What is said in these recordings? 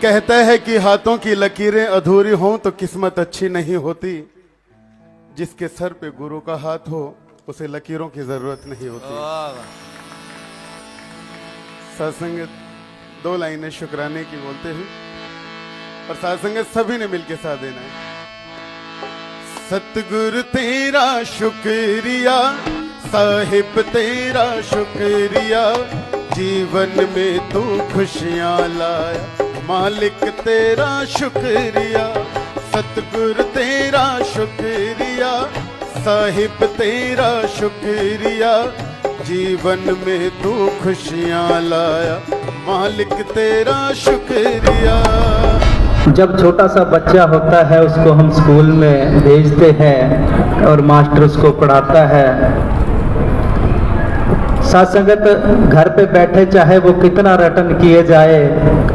कहता है कि हाथों की लकीरें अधूरी हों तो किस्मत अच्छी नहीं होती। जिसके सर पे गुरु का हाथ हो उसे लकीरों की जरूरत नहीं होती। सत्संग दो लाइनें शुक्राने की बोलते हैं और सत्संग सभी ने मिलके साथ देना है। सतगुरु तेरा शुक्रिया, साहिब तेरा शुक्रिया, जीवन में तू खुशियां लाया, मालिक तेरा शुक्रिया। सतगुरु तेरा शुक्रिया, साहिब तेरा शुक्रिया, जीवन में तू खुशियां लाया, मालिक तेरा शुक्रिया। जब छोटा सा बच्चा होता है उसको हम स्कूल में भेजते हैं और मास्टर उसको पढ़ाता है। साथ संगत घर पे बैठे चाहे वो कितना रटन किए जाए,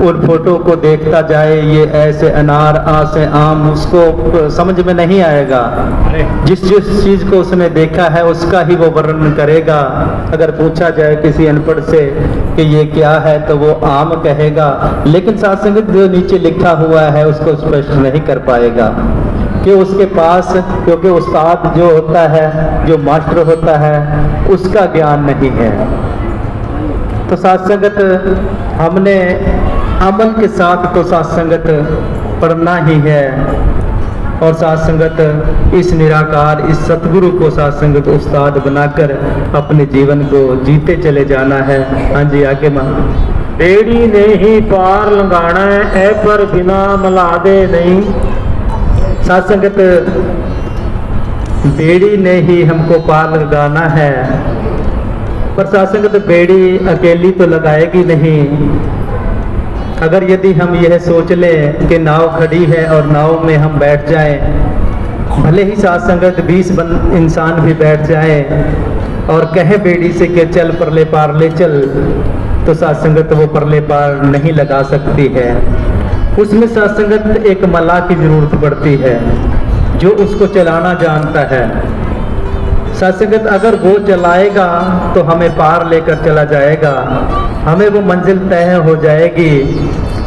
उन फोटो को देखता जाए, ये ऐसे अनार आ से आम, उसको समझ में नहीं आएगा। जिस जिस चीज को उसने देखा है उसका ही वो वर्णन करेगा। अगर पूछा जाए किसी अनपढ़ से कि ये क्या है तो वो आम कहेगा, लेकिन साथ संगत जो नीचे लिखा हुआ है उसको स्पष्ट नहीं कर पाएगा कि उसके पास, क्योंकि उस्ताद जो होता है, जो मास्टर होता है, उसका ज्ञान नहीं है। तो साथ संगत हमने अमल के साथ तो साथ संगत पढ़ना ही है और साथ संगत इस निराकार, इस सतगुरु को साथ संगत उस्ताद बनाकर अपने जीवन को जीते चले जाना है। हाँ जी, आगे मां। बेड़ी ने ही पार लंघाना है, ए पर बिना मिला दे नहीं। साथ संगत बेड़ी ने ही हमको पार लगाना है, पर साथ संगत बेड़ी अकेली तो लगाएगी नहीं। अगर यदि हम यह सोच लें कि नाव खड़ी है और नाव में हम बैठ जाएं, भले ही साथ संगत 20 इंसान भी बैठ जाएं और कहे बेड़ी से कि चल परले पार ले चल, तो साथ संगत वो परले पार नहीं लगा सकती है। उसमें साथ संगत एक मल्लाह की जरूरत पड़ती है जो उसको चलाना जानता है। साथ संगत अगर वो चलाएगा तो हमें पार लेकर चला जाएगा, हमें वो मंजिल तय हो जाएगी।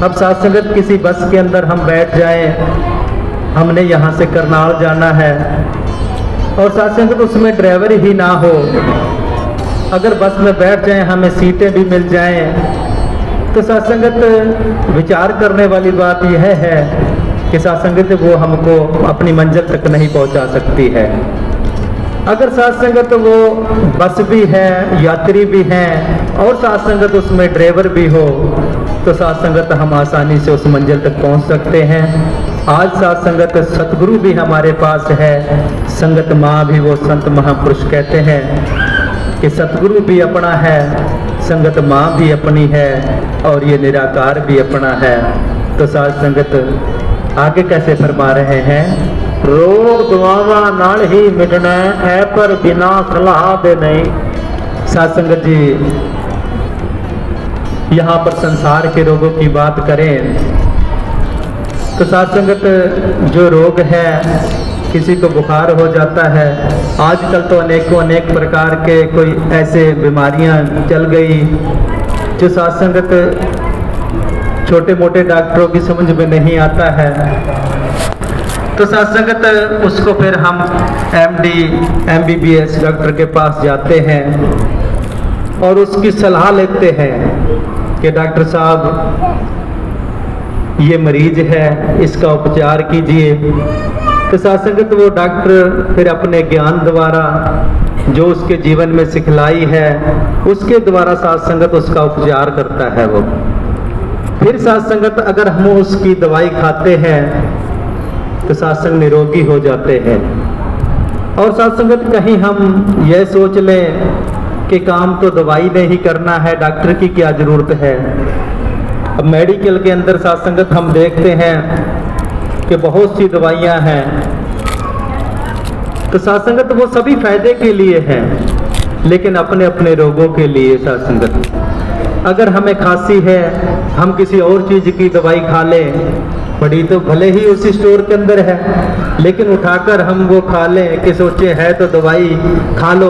अब साथ संगत किसी बस के अंदर हम बैठ जाएं, हमने यहाँ से करनाल जाना है और साथ संगत उसमें ड्राइवर ही ना हो, अगर बस में बैठ जाएं, हमें सीटें भी मिल जाएं, तो साथ संगत विचार करने वाली बात यह है कि साथ संगत वो हमको अपनी मंजिल तक नहीं पहुंचा सकती है। अगर साथ संगत वो बस भी है, यात्री भी हैं और साथ संगत उसमें ड्राइवर भी हो, तो साथ संगत हम आसानी से उस मंजिल तक पहुंच सकते हैं। आज साथ संगत सतगुरु भी हमारे पास है, संगत माँ भी वो संत महापुरुष कहते हैं कि सतगुरु भी अपना है, संगत माँ भी अपनी है और ये निराकार भी अपना है। तो साथ संगत आगे कैसे फरमा रहे हैं? रोग दुआवा नाल ही मिटना है, पर बिना सलाह दे नहीं। साथ संगत जी, यहाँ पर संसार के रोगों की बात करें तो साथ संगत जो रोग है, किसी को बुखार हो जाता है, आजकल तो अनेक प्रकार के कोई ऐसे बीमारियां चल गई जो साथ संगत छोटे मोटे डॉक्टरों की समझ में नहीं आता है। तो साथ संगत उसको फिर हम MD MBBS डॉक्टर के पास जाते हैं और उसकी सलाह लेते हैं कि डॉक्टर साहब ये मरीज है, इसका उपचार कीजिए। तो साथ संगत वो डॉक्टर फिर अपने ज्ञान द्वारा जो उसके जीवन में सिखलाई है उसके द्वारा साथ संगत उसका उपचार करता है। वो फिर साथ संगत अगर हम उसकी दवाई खाते हैं तो साथ संग निरोगी हो जाते हैं। और साथ संगत कहीं हम यह सोच लें कि काम तो दवाई ने ही करना है, डॉक्टर की क्या जरूरत है। अब मेडिकल के अंदर साथ संगत हम देखते हैं कि बहुत सी दवाइयां हैं, तो साथ संगत वो सभी फायदे के लिए हैं, लेकिन अपने अपने रोगों के लिए। साथ संगत अगर हमें खांसी है, हम किसी और चीज की दवाई खा लें, पड़ी तो भले ही उसी स्टोर के अंदर है, लेकिन उठाकर हम वो खा लें कि सोचे है तो दवाई खा लो,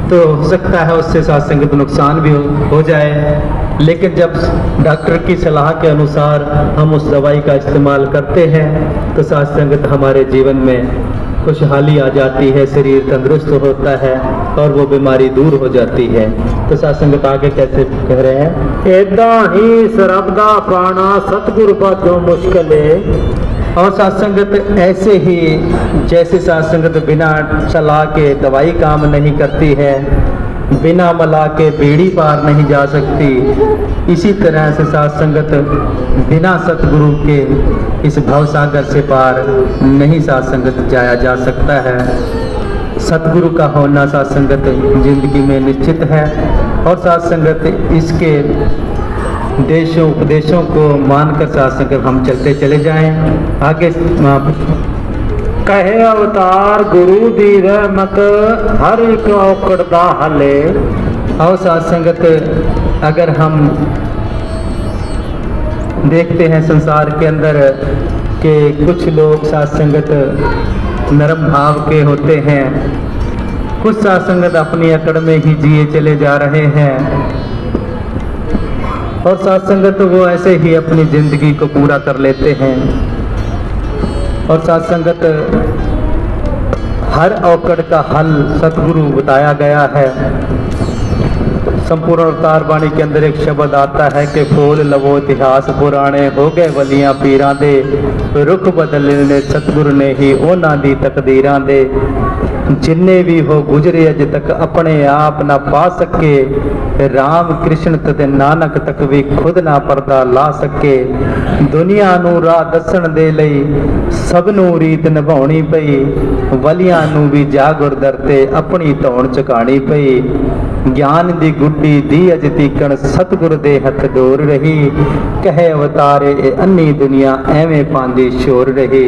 तो हो सकता है उससे साथ संगत नुकसान भी हो जाए। लेकिन जब डॉक्टर की सलाह के अनुसार हम उस दवाई का इस्तेमाल करते हैं तो साथ संगत हमारे जीवन में खुशहाली आ जाती है, शरीर तंदुरुस्त होता है और वो बीमारी दूर हो जाती है। तो साथ संगत आगे कैसे कह रहे हैं, एदा ही सरबदा पाना सतगुरु पाजो मुश्किल है। और साथ संगत ऐसे ही जैसे साथ संगत बिना सलाह के दवाई काम नहीं करती है, बिना मला के बेड़ी पार नहीं जा सकती, इसी तरह से साथ संगत बिना सतगुरु के इस भवसागर से पार नहीं साथ संगत जाया जा सकता है। सतगुरु का होना साथ संगत जिंदगी में निश्चित है और साथ संगत इसके देशों उपदेशों को मानकर साथ संगत हम चलते चले जाएं। आगे कहे अवतार गुरु दी रहमत हर एक औकड़ दा हले। और साथ संगत अगर हम देखते हैं संसार के अंदर कि कुछ लोग साथ संगत नरम भाव के होते हैं, कुछ साथ संगत अपनी अकड़ में ही जिए चले जा रहे हैं और साथ संगत वो ऐसे ही अपनी जिंदगी को पूरा कर लेते हैं। और साथ संगत हर औकड़ का हल सतगुरु बताया गया है। संपूर्ण अवतार बाणी के अंदर एक शब्द आता है कि फूल लवो इतिहास पुराने हो गए वलियां पीरां दे, रुख बदलने सतगुरु ने ही ओना दी तकदीरां दे। जिन्ने भी हो गुजरे अज तक अपने आप ना पा सके, राम कृष्ण ते नानक तक भी खुद ना पर्दा ला सके। दुनिया नू राह दसण दे लई सब नू रीत निभाउणी पई, वलियां नू भी जागुर दर ते अपनी धौण चुकाणी पई। ज्ञान दी गुड्डी दी अज तीकण सतगुर दे हथ डोर रही, कहे अवतारे ए अन्नी दुनिया एवें पांदी शोर रही।